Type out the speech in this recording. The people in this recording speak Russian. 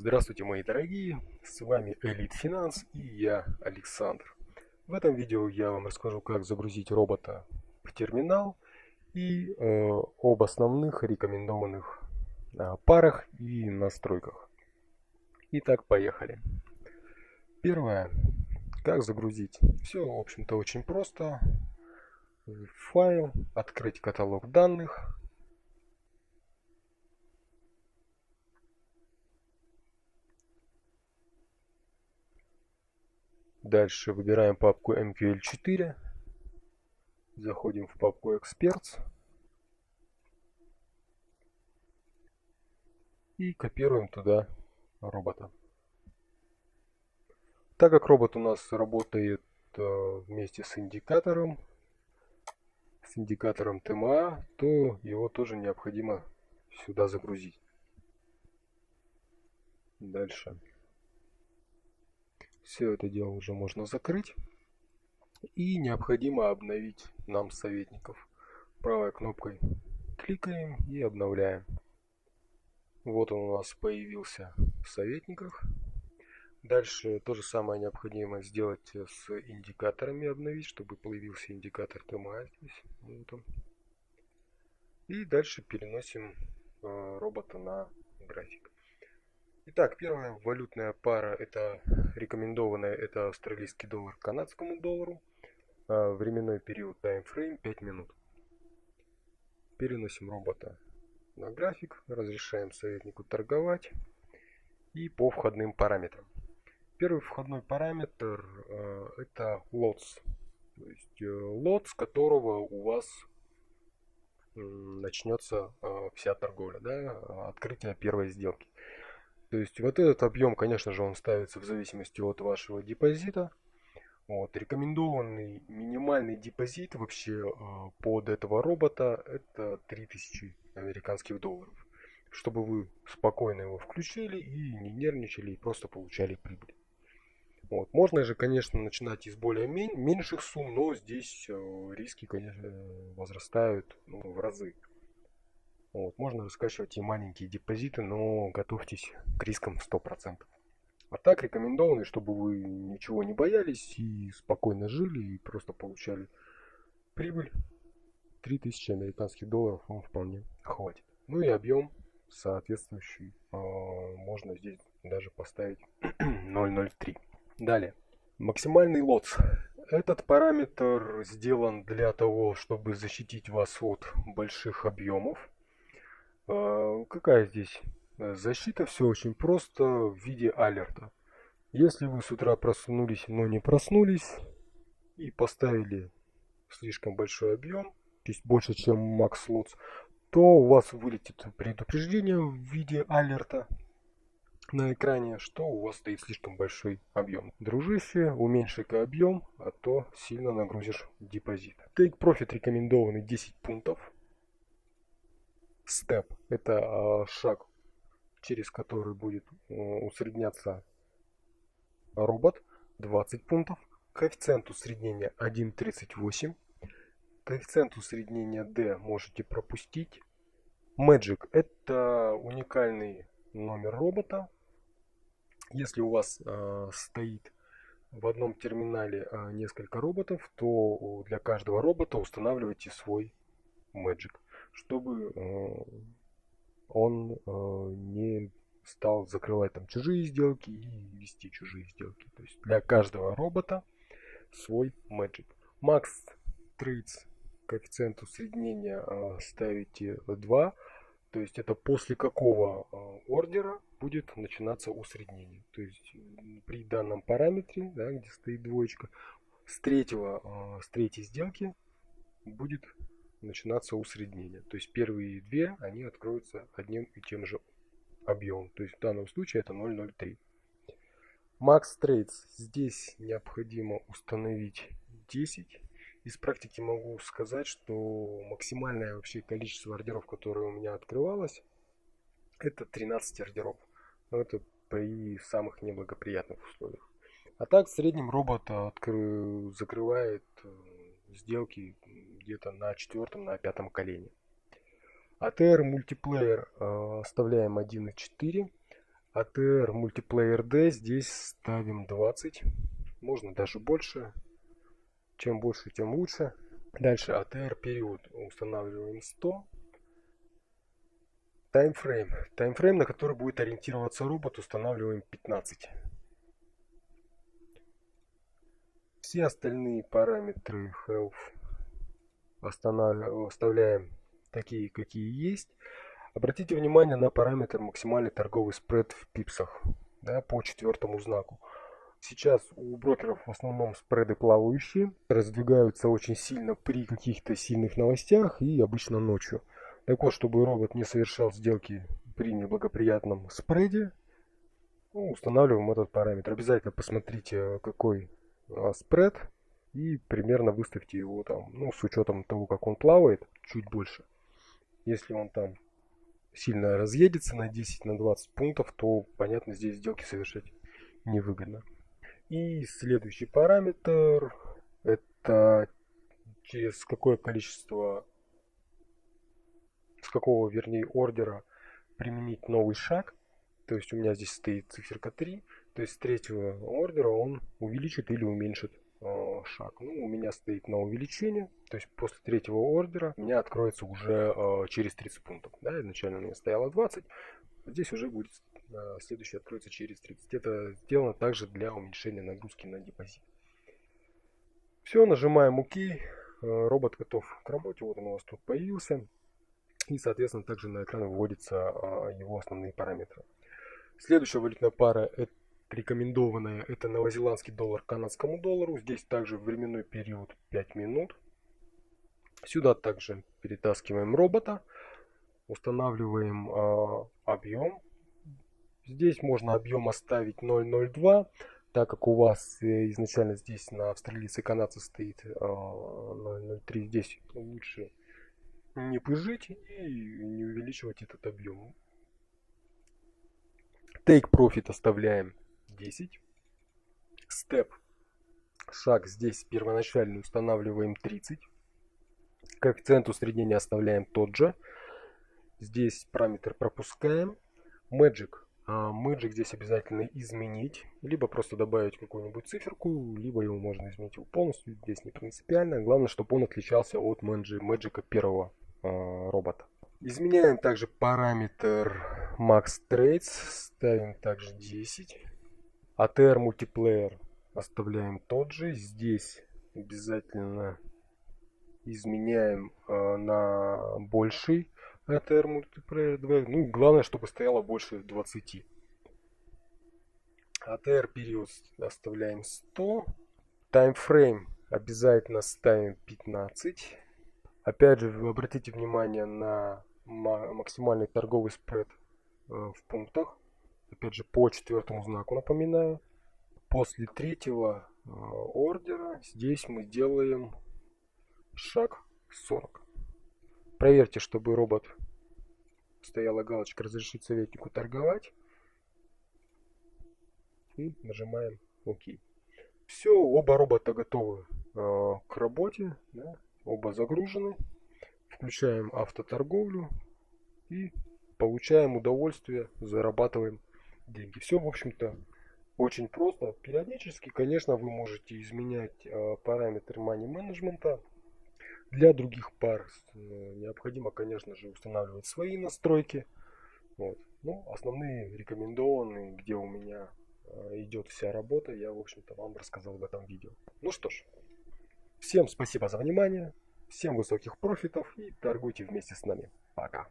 Здравствуйте, мои дорогие, с вами Elite Finance и я, Александр. В этом видео я вам расскажу, как загрузить робота в терминал и об основных рекомендованных парах и настройках. Итак, поехали. Первое, как загрузить. Все, в общем-то, очень просто. Файл, открыть каталог данных. Дальше выбираем папку MQL4. Заходим в папку Experts. И копируем туда робота. Так как робот у нас работает вместе с индикатором ТМА, то его тоже необходимо сюда загрузить. Дальше. Все это дело уже можно закрыть. И необходимо обновить нам советников. Правой кнопкой кликаем и обновляем. Вот он у нас появился в советниках. Дальше то же самое необходимо сделать с индикаторами, обновить, чтобы появился индикатор ТМА здесь. Вот он. И дальше переносим робота на график. Итак, первая валютная пара, это рекомендованная, это австралийский доллар к канадскому доллару. Временной период таймфрейм 5 минут. Переносим робота на график, разрешаем советнику торговать и по входным параметрам. Первый входной параметр это лотс, то есть лот, с которого у вас начнется вся торговля, да, открытие первой сделки. То есть вот этот объем, конечно же, он ставится в зависимости от вашего депозита. Вот, рекомендованный минимальный депозит вообще под этого робота это 3000 американских долларов. Чтобы вы спокойно его включили и не нервничали, и просто получали прибыль. Вот. Можно же, конечно, начинать из более меньших сумм, но здесь риски, конечно, возрастают в разы. Вот. Можно раскачивать и маленькие депозиты, но готовьтесь к рискам 100%. А так рекомендовано, чтобы вы ничего не боялись и спокойно жили и просто получали прибыль. 3000 американских долларов вам вполне хватит. Ну и объем соответствующий можно здесь даже поставить 0,03. Далее. Максимальный лот. Этот параметр сделан для того, чтобы защитить вас от больших объемов. Какая здесь защита? Все очень просто в виде алерта. Если вы с утра проснулись, но не проснулись и поставили слишком большой объем, то есть больше, чем макс лотс, то у вас вылетит предупреждение в виде алерта на экране, что у вас стоит слишком большой объем. Дружище, уменьши-ка объем, а то сильно нагрузишь депозит. Take Profit рекомендованный 10 пунктов. Step это шаг, через который будет усредняться робот, 20 пунктов. Коэффициент усреднения 1,38. Коэффициент усреднения D можете пропустить. Magic это уникальный номер робота. Если у вас стоит в одном терминале несколько роботов, то для каждого робота устанавливайте свой Magic, чтобы он не стал закрывать там чужие сделки и вести чужие сделки. То есть для каждого робота свой Magic. Max Trades коэффициент усреднения ставите 2. То есть это после какого ордера будет начинаться усреднение. То есть при данном параметре, да, где стоит двоечка, с третьей сделки будет начинаться усреднение. То есть первые две, они откроются одним и тем же объемом. То есть в данном случае это 0,03. Max Trades здесь необходимо установить 10. Из практики могу сказать, что максимальное вообще количество ордеров, которое у меня открывалось, это 13 ордеров. Но это при самых неблагоприятных условиях. А так в среднем робот закрывает сделки где-то на четвертом, на пятом колене. ATR мультиплеер оставляем 1.4. ATR Multiplayer D здесь ставим 20. Можно даже больше. Чем больше, тем лучше. Дальше ATR период устанавливаем 100. Таймфрейм. Таймфрейм, на который будет ориентироваться робот, устанавливаем 15. Все остальные параметры health оставляем такие, какие есть. Обратите внимание на параметр максимальный торговый спред в пипсах, да, по четвертому знаку. Сейчас у брокеров в основном спреды плавающие, раздвигаются очень сильно при каких-то сильных новостях и обычно ночью. Так вот, чтобы робот не совершал сделки при неблагоприятном спреде, устанавливаем этот параметр. Обязательно посмотрите, какой спред, и примерно выставьте его там, ну, с учетом того, как он плавает, чуть больше. Если он там сильно разъедется на 10-20 пунктов, то, понятно, здесь сделки совершать невыгодно. И следующий параметр — это через какое количество, с какого, вернее, ордера применить новый шаг. То есть у меня здесь стоит циферка 3, то есть с третьего ордера он увеличит или уменьшит шаг. Ну, у меня стоит на увеличение, то есть после третьего ордера у меня откроется уже через 30 пунктов. Да, изначально у меня стояло 20, здесь уже будет следующий откроется через 30. Это сделано также для уменьшения нагрузки на депозит. Все, нажимаем ОК, робот готов к работе, вот он у вас тут появился. И, соответственно, также на экран выводятся его основные параметры. Следующая валютная пара рекомендованная, это новозеландский доллар к канадскому доллару. Здесь также временной период 5 минут. Сюда также перетаскиваем робота, устанавливаем объем. Здесь можно объем оставить 0,02, так как у вас изначально здесь на австралийце и канадце стоит 0,03. Здесь лучше не пыжить и не увеличивать этот объем. Take Profit оставляем 10. Step, шаг здесь первоначальный устанавливаем 30. Коэффициент усреднения оставляем тот же. Здесь параметр пропускаем. Magic. Magic здесь обязательно изменить. Либо просто добавить какую-нибудь циферку, либо его можно изменить его полностью. Здесь не принципиально. Главное, чтобы он отличался от Magic первого робота. Изменяем также параметр Max Trades. Ставим также 10. ATR Multiplayer оставляем тот же. Здесь обязательно изменяем на больший ATR Multiplayer. Ну, главное, чтобы стояло больше 20. ATR период оставляем 100. Timeframe обязательно ставим 15. Опять же, вы обратите внимание на максимальный торговый спред в пунктах. Опять же, по четвертому знаку напоминаю. После третьего ордера здесь мы делаем шаг 40. Проверьте, чтобы робот стояла галочка «Разрешить советнику торговать». И нажимаем ОК. Все, оба робота готовы к работе. Да? Оба загружены. Включаем автоторговлю и получаем удовольствие, зарабатываем деньги. Все, в общем-то, очень просто. Периодически, конечно, вы можете изменять параметры money менеджмента. Для других пар необходимо, конечно же, устанавливать свои настройки. Вот. Ну, основные рекомендованные, где у меня идет вся работа, я, в общем-то, вам рассказал в этом видео. Ну что ж, всем спасибо за внимание, всем высоких профитов и торгуйте вместе с нами. Пока.